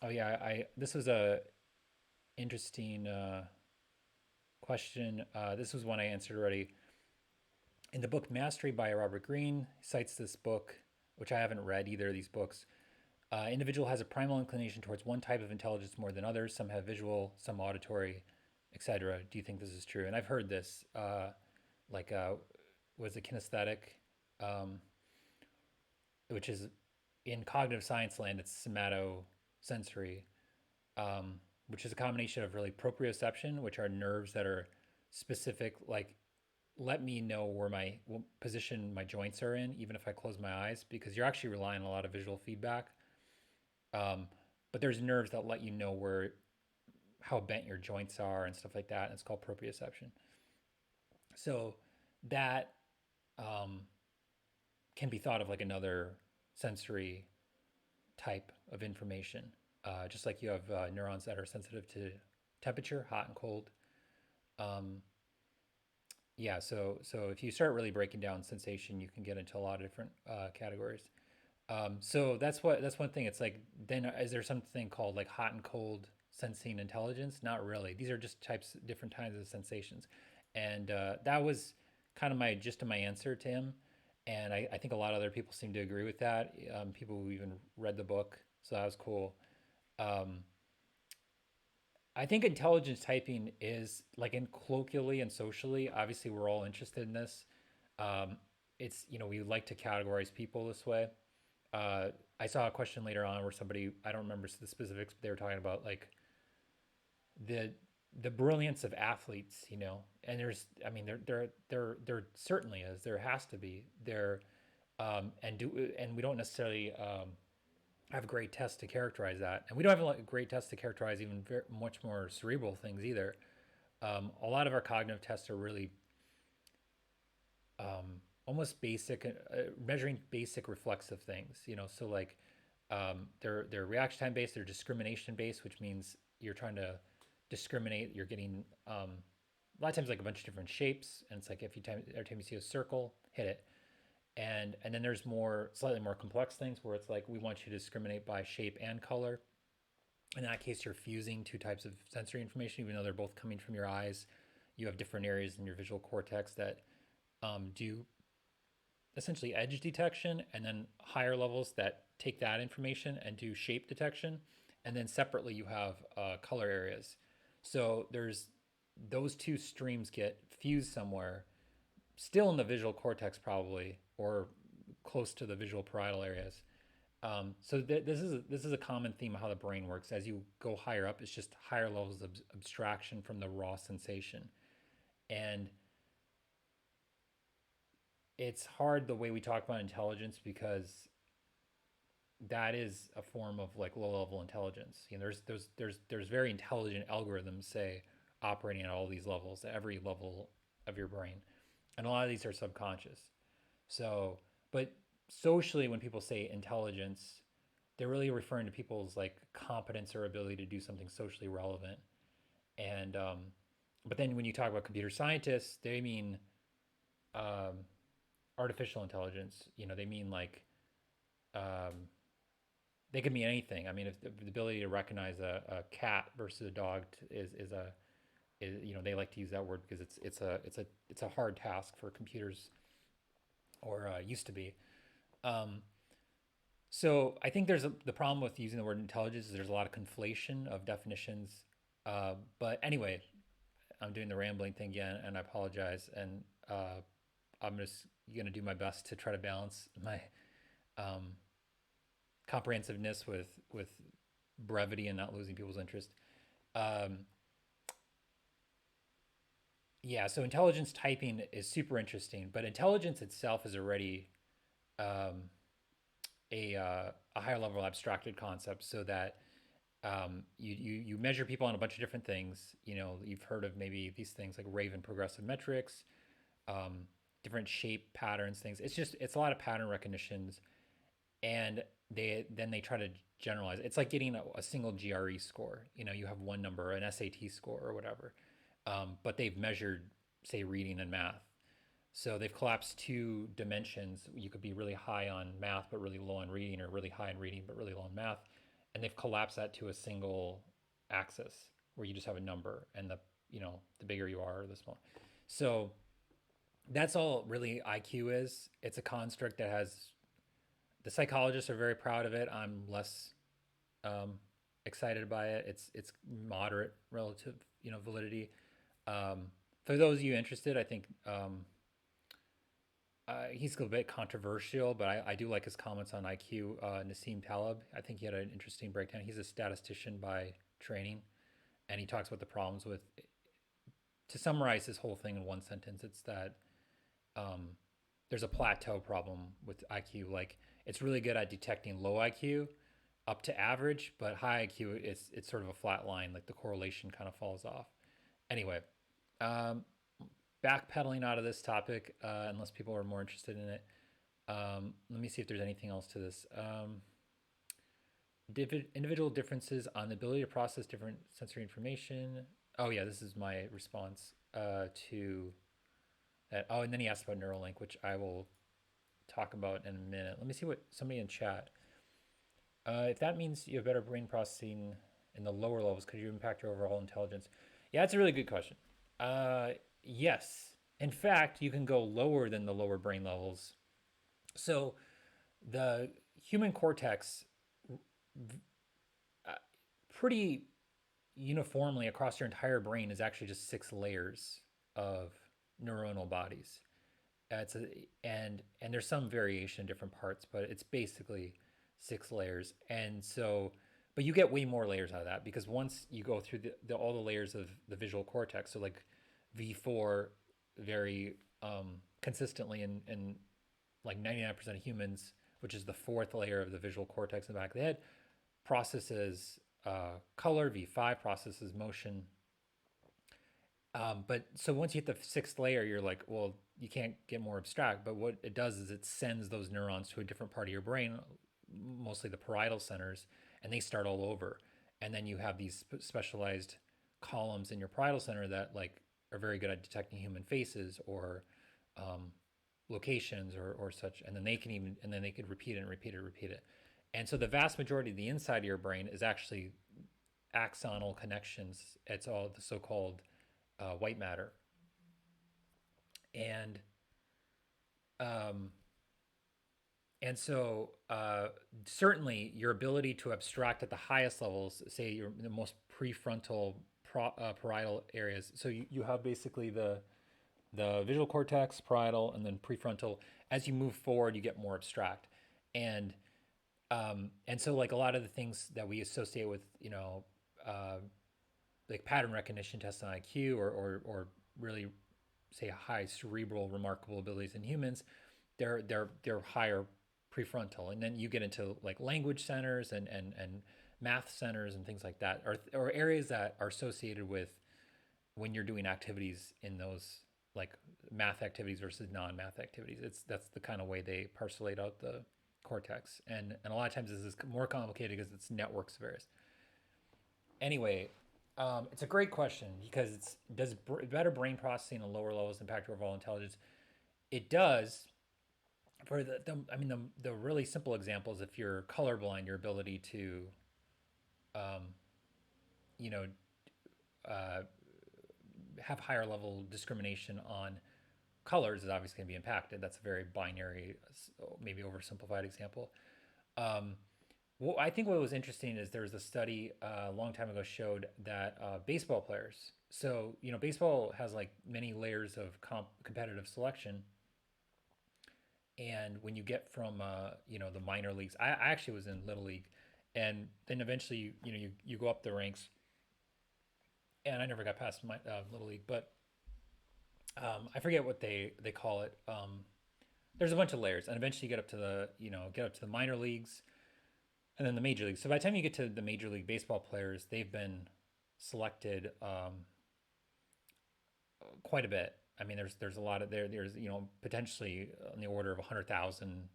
Oh yeah, I this was a interesting question. This was one I answered already. In the book Mastery by Robert Greene, he cites this book, which I haven't read either of these books. Individual has a primal inclination towards one type of intelligence more than others. Some have visual, some auditory, etc. Do you think this is true? And I've heard this, like, was it kinesthetic, which is in cognitive science land, it's somatosensory, which is a combination of really proprioception, which are nerves that are specific, like let me know where my what position my joints are in, even if I close my eyes, because you're actually relying on a lot of visual feedback. But there's nerves that let you know where how bent your joints are and stuff like that. And it's called proprioception. So that can be thought of like another sensory type of information. Just like you have neurons that are sensitive to temperature, hot and cold. Yeah, so if you start really breaking down sensation, you can get into a lot of different categories. So that's one thing. It's like then is there something called like hot and cold sensing intelligence? Not really. These are just different kinds of sensations, and that was kind of my gist of my answer to him. And I think a lot of other people seem to agree with that. People who even read the book, so that was cool. I think intelligence typing is like in colloquially and socially. Obviously, we're all interested in this. It's we like to categorize people this way. I saw a question later on where somebody, I don't remember the specifics, but they were talking about like the the brilliance of athletes, and I mean, there certainly is, there has to be there, and we don't necessarily have great tests to characterize that, and we don't have a great tests to characterize even much more cerebral things either. A lot of our cognitive tests are really almost basic, measuring basic reflexive things, so like they're reaction time based, they're discrimination based, which means you're trying to discriminate. You're getting a lot of times like a bunch of different shapes, and it's like every time you see a circle, hit it. And then there's more slightly more complex things where it's like we want you to discriminate by shape and color. In that case, you're fusing two types of sensory information, even though they're both coming from your eyes. You have different areas in your visual cortex that do essentially edge detection, and then higher levels that take that information and do shape detection. And then separately, you have color areas. So there's those two streams get fused somewhere, still in the visual cortex, probably, or close to the visual parietal areas. This is a common theme of how the brain works. As you go higher up, it's just higher levels of abstraction from the raw sensation, and it's hard the way we talk about intelligence because that is a form of like low level intelligence. There's very intelligent algorithms, say, operating at all these levels, at every level of your brain, and a lot of these are subconscious. So, but socially, when people say intelligence, they're really referring to people's like competence or ability to do something socially relevant. And but then when you talk about computer scientists, they mean artificial intelligence. They mean like they could mean anything. I mean, if the ability to recognize a cat versus a dog they like to use that word because it's a hard task for computers, or used to be. So I think the problem with using the word intelligence is there's a lot of conflation of definitions. But anyway, I'm doing the rambling thing again, and I apologize. And I'm just gonna do my best to try to balance my comprehensiveness with brevity and not losing people's interest. Yeah, so intelligence typing is super interesting, but intelligence itself is already a higher level abstracted concept, so that you measure people on a bunch of different things. You've heard of maybe these things like Raven progressive metrics, different shape patterns, things. It's a lot of pattern recognitions, and they try to generalize. It's like getting a single GRE score. You have one number, an SAT score or whatever, but they've measured, say, reading and math. So they've collapsed two dimensions. You could be really high on math but really low on reading, or really high in reading but really low on math. and they've collapsed that to a single axis where you just have a number, and the bigger you are, the smaller. So that's all really IQ is. It's a construct that has the psychologists are very proud of it. I'm less um, excited by it. It's moderate relative, validity. Um, for those of you interested, I think he's a bit controversial, but I do like his comments on IQ. Nassim Taleb, I think he had an interesting breakdown. He's a statistician by training, and he talks about the problems with. To summarize this whole thing in one sentence, it's that um, there's a plateau problem with IQ. Like it's really good at detecting low IQ up to average, but high IQ it's sort of a flat line. Like the correlation kind of falls off. Anyway, um, backpedaling out of this topic, unless people are more interested in it. Let me see if there's anything else to this. Individual differences on the ability to process different sensory information. Oh yeah, this is my response to that. Oh, and then he asked about Neuralink, which I will talk about in a minute. Let me see what somebody in chat. If that means you have better brain processing in the lower levels, could you impact your overall intelligence? Yeah, that's a really good question. Uh, yes. In fact, you can go lower than the lower brain levels. So the human cortex, uh, pretty uniformly across your entire brain, is actually just 6 layers of neuronal bodies. It's a, and there's some variation in different parts, but it's basically 6 layers. And so, but you get way more layers out of that because once you go through all the layers of the visual cortex, so like V4 very consistently in like 99% of humans, which is the fourth layer of the visual cortex in the back of the head, processes color. V5 processes motion. But so once you hit the sixth layer, you're like, well, you can't get more abstract. But what it does is it sends those neurons to a different part of your brain, mostly the parietal centers, and they start all over. And then you have these specialized columns in your parietal center that like are very good at detecting human faces or um, locations or such. And then they could repeat it and repeat it and repeat it. And so the vast majority of the inside of your brain is actually axonal connections. It's all the so-called white matter, and um, so certainly your ability to abstract at the highest levels, say your the most prefrontal parietal areas. So you have basically the visual cortex, parietal, and then prefrontal. As you move forward, you get more abstract, and and so like a lot of the things that we associate with uh, like pattern recognition tests on IQ or really say high cerebral remarkable abilities in humans, they're higher prefrontal, and then you get into like language centers and math centers and things like that, or areas that are associated with when you're doing activities in those like math activities versus non-math activities. That's the kind of way they parcelate out the cortex, and a lot of times this is more complicated because it's networks of various. Anyway, it's a great question because does better brain processing and lower levels impact your overall intelligence? It does. For I mean, the really simple examples, if you're colorblind, your ability to, um, you know, uh, have higher level discrimination on colors is obviously going to be impacted. That's a very binary, maybe oversimplified example. Um, Well, I think what was interesting is there was a study a long time ago showed that baseball players. So baseball has like many layers of competitive selection, and when you get from the minor leagues, I actually was in little league, and then eventually you go up the ranks, and I never got past my little league, but I forget what they call it. There's a bunch of layers, and eventually you get up to the minor leagues and then the major leagues. So by the time you get to the major league baseball players, they've been selected quite a bit. I mean, there's a lot of there's potentially on the order of 100,000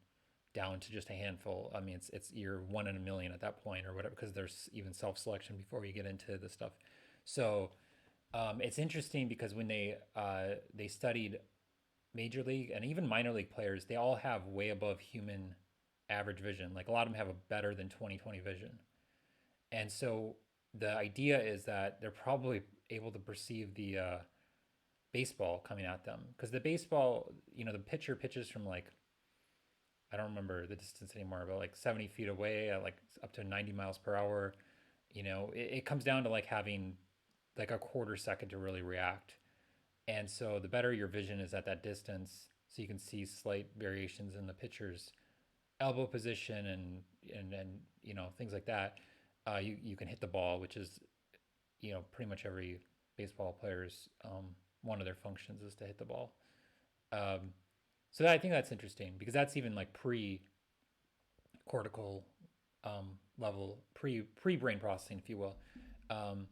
down to just a handful. I mean, it's you're one in a million at that point or whatever because there's even self selection before you get into the stuff. So it's interesting because when they studied major league and even minor league players, they all have way above human average vision. Like a lot of them have a better than 20/20 vision. And so the idea is that they're probably able to perceive the baseball coming at them because the baseball, the pitcher pitches from like, I don't remember the distance anymore, but like 70 feet away at like up to 90 miles per hour. It comes down to like having like a quarter second to really react. And so the better your vision is at that distance, so you can see slight variations in the pitcher's elbow position and things like that. You can hit the ball, which is pretty much every baseball player's one of their functions is to hit the ball. Um, I think that's interesting because that's even like pre cortical level, pre brain processing, if you will. Um,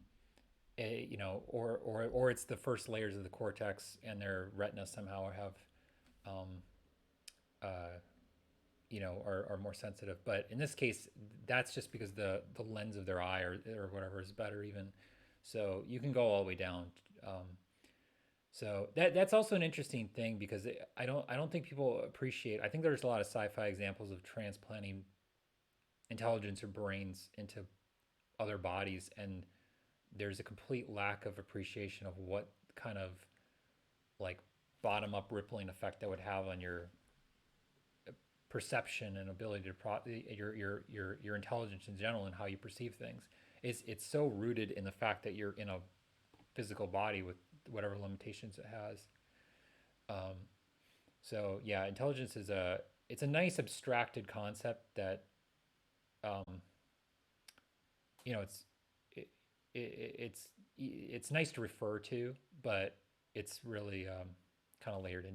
or it's the first layers of the cortex and their retina somehow have um, uh, are more sensitive. But in this case, that's just because the lens of their eye or whatever is better even. So you can go all the way down. Um, so that's also an interesting thing because I don't think people appreciate. I think there's a lot of sci-fi examples of transplanting intelligence or brains into other bodies, and there's a complete lack of appreciation of what kind of like bottom up rippling effect that would have on your perception and ability to your intelligence in general and how you perceive things. It's so rooted in the fact that you're in a physical body with whatever limitations it has. Um, so yeah, intelligence is it's a nice abstracted concept that um, it's it, it's nice to refer to, but it's really kind of layered in